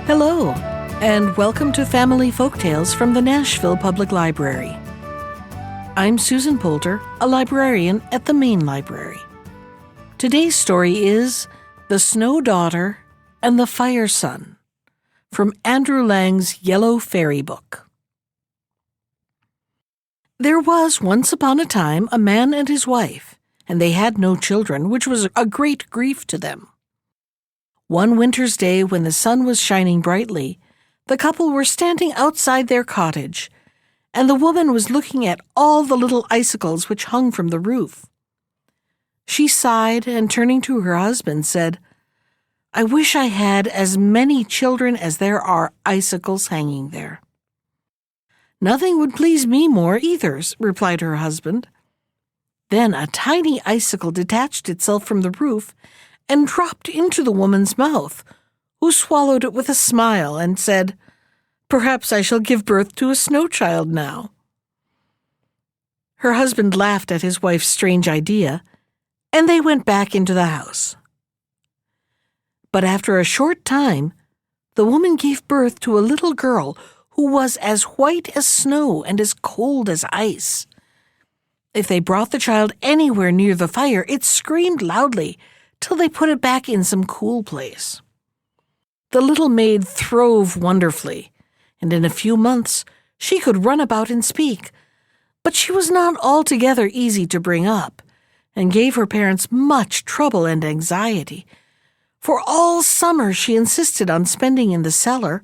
Hello, and welcome to Family Folktales from the Nashville Public Library. I'm Susan Poulter, a librarian at the Main Library. Today's story is The Snow Daughter and the Fire Son, from Andrew Lang's Yellow Fairy Book. There was once upon a time a man and his wife, and they had no children, which was a great grief to them. One winter's day, when the sun was shining brightly, the couple were standing outside their cottage, and the woman was looking at all the little icicles which hung from the roof. She sighed, and turning to her husband, said, "I wish I had as many children as there are icicles hanging there." "Nothing would please me more either," replied her husband. Then a tiny icicle detached itself from the roof and dropped into the woman's mouth, who swallowed it with a smile and said, "Perhaps I shall give birth to a snow child now." Her husband laughed at his wife's strange idea, and they went back into the house. But after a short time, the woman gave birth to a little girl who was as white as snow and as cold as ice. If they brought the child anywhere near the fire, it screamed loudly till they put it back in some cool place. The little maid throve wonderfully, and in a few months she could run about and speak, but she was not altogether easy to bring up, and gave her parents much trouble and anxiety, for all summer she insisted on spending in the cellar,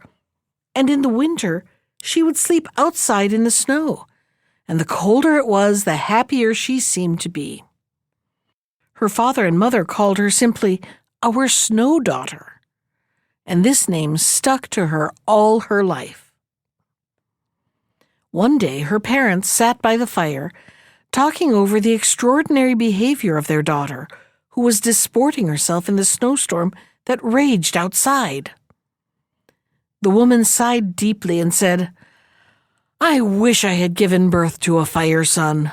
and in the winter she would sleep outside in the snow, and the colder it was, the happier she seemed to be. Her father and mother called her simply our Snow Daughter, and this name stuck to her all her life. One day her parents sat by the fire, talking over the extraordinary behavior of their daughter, who was disporting herself in the snowstorm that raged outside. The woman sighed deeply and said, "I wish I had given birth to a fire son."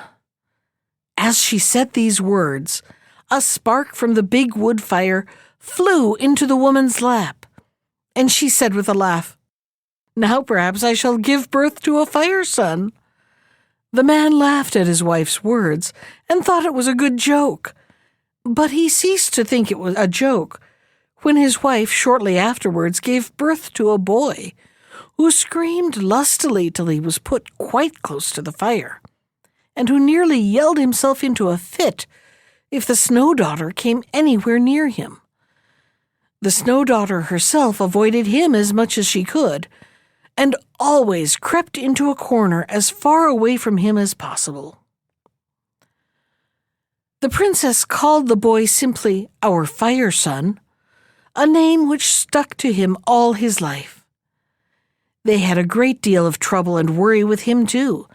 As she said these words, a spark from the big wood fire flew into the woman's lap, and she said with a laugh, "Now perhaps I shall give birth to a fire son." The man laughed at his wife's words and thought it was a good joke, but he ceased to think it was a joke when his wife shortly afterwards gave birth to a boy who screamed lustily till he was put quite close to the fire, and who nearly yelled himself into a fit if the Snow Daughter came anywhere near him. The Snow Daughter herself avoided him as much as she could, and always crept into a corner as far away from him as possible. The princess called the boy simply our Fire Son, a name which stuck to him all his life. They had a great deal of trouble and worry with him too,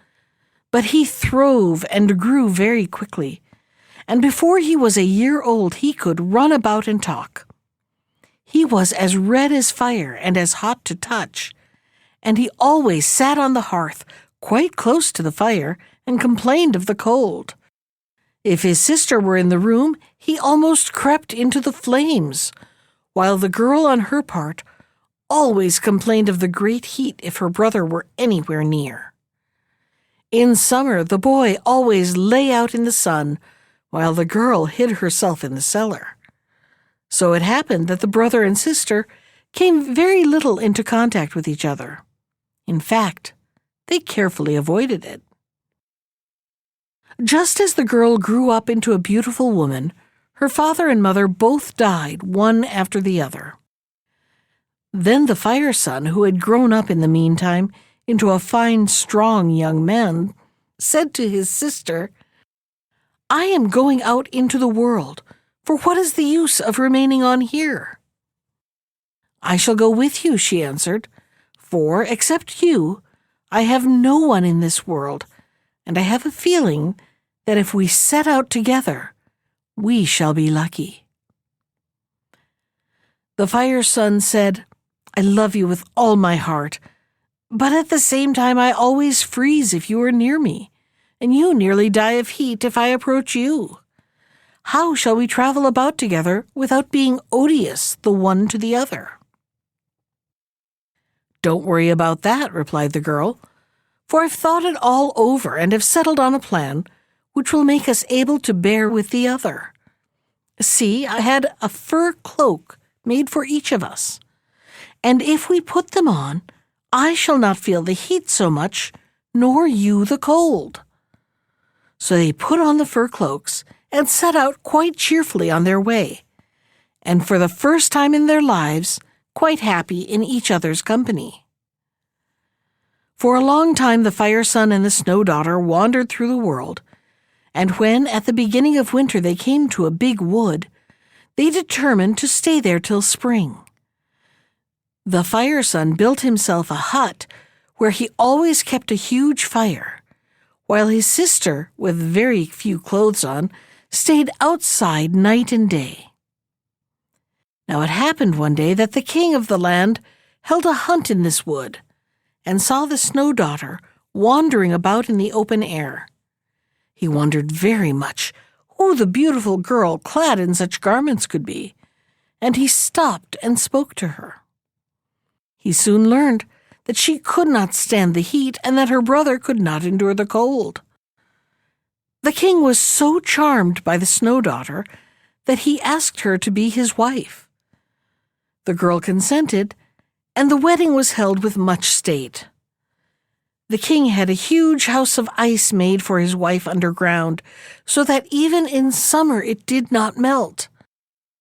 but he throve and grew very quickly, and before he was a year old he could run about and talk. He was as red as fire and as hot to touch, and he always sat on the hearth quite close to the fire and complained of the cold. If his sister were in the room, he almost crept into the flames, while the girl on her part always complained of the great heat if her brother were anywhere near. In summer, the boy always lay out in the sun, while the girl hid herself in the cellar. So it happened that the brother and sister came very little into contact with each other. In fact, they carefully avoided it. Just as the girl grew up into a beautiful woman, her father and mother both died, one after the other. Then the Fire Son, who had grown up in the meantime into a fine, strong young man, said to his sister, "I am going out into the world, for what is the use of remaining on here?" "I shall go with you," she answered, "for, except you, I have no one in this world, and I have a feeling that if we set out together, we shall be lucky." The Fire Son said, "I love you with all my heart, but at the same time I always freeze if you are near me, and you nearly die of heat if I approach you. How shall we travel about together without being odious the one to the other?" "Don't worry about that," replied the girl, "for I've thought it all over and have settled on a plan which will make us able to bear with the other. See, I had a fur cloak made for each of us, and if we put them on, I shall not feel the heat so much, nor you the cold." So they put on the fur cloaks and set out quite cheerfully on their way, and for the first time in their lives, quite happy in each other's company. For a long time the Fire Son and the Snow Daughter wandered through the world, and when at the beginning of winter they came to a big wood, they determined to stay there till spring. The Fire Son built himself a hut where he always kept a huge fire, while his sister, with very few clothes on, stayed outside night and day. Now it happened one day that the king of the land held a hunt in this wood, and saw the Snow Daughter wandering about in the open air. He wondered very much who the beautiful girl clad in such garments could be, and he stopped and spoke to her. He soon learned that she could not stand the heat and that her brother could not endure the cold. The king was so charmed by the Snow Daughter that he asked her to be his wife. The girl consented, and the wedding was held with much state. The king had a huge house of ice made for his wife underground, so that even in summer it did not melt.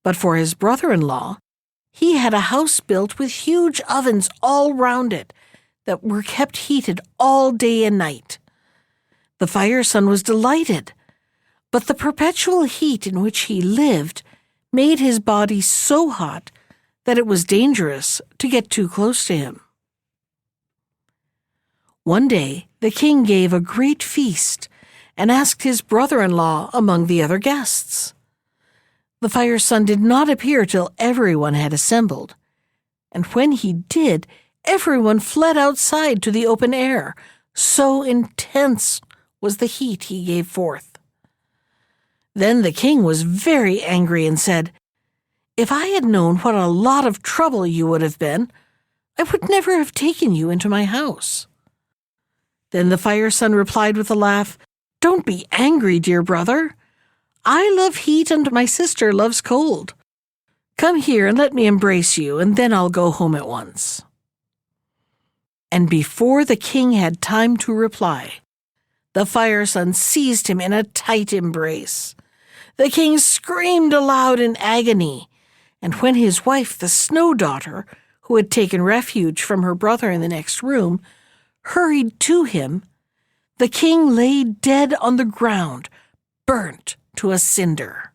But for his brother-in-law, he had a house built with huge ovens all round it that were kept heated all day and night. The Fire Son was delighted, but the perpetual heat in which he lived made his body so hot that it was dangerous to get too close to him. One day the king gave a great feast and asked his brother-in-law among the other guests. The Fire Son did not appear till everyone had assembled, and when he did, everyone fled outside to the open air, so intense was the heat he gave forth. Then the king was very angry and said, "If I had known what a lot of trouble you would have been, I would never have taken you into my house." Then the Fire Son replied with a laugh, "Don't be angry, dear brother. I love heat and my sister loves cold. Come here and let me embrace you, and then I'll go home at once." And before the king had time to reply, the Fire Son seized him in a tight embrace. The king screamed aloud in agony, and when his wife, the Snow Daughter, who had taken refuge from her brother in the next room, hurried to him, the king lay dead on the ground, burnt to a cinder.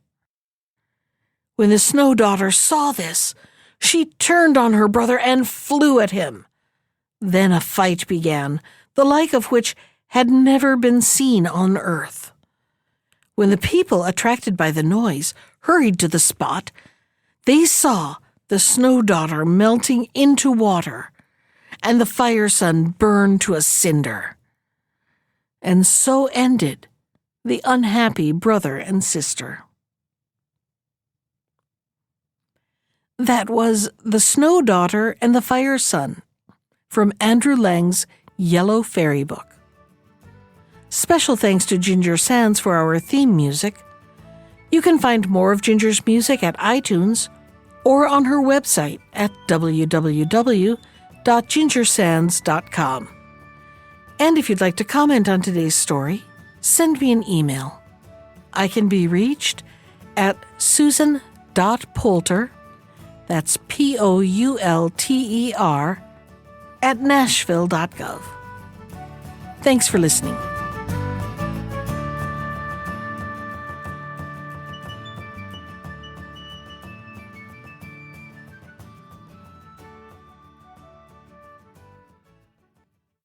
When the Snow Daughter saw this, she turned on her brother and flew at him. Then a fight began, the like of which had never been seen on earth. When the people, attracted by the noise, hurried to the spot, they saw the Snow Daughter melting into water, and the Fire Son burned to a cinder. And so ended the unhappy brother and sister. That was The Snow Daughter and the Fire Son, from Andrew Lang's Yellow Fairy Book. Special thanks to Ginger Sands for our theme music. You can find more of Ginger's music at iTunes or on her website at www.gingersands.com. And if you'd like to comment on today's story, send me an email. I can be reached at susan.poulter, that's Poulter, at nashville.gov. Thanks for listening.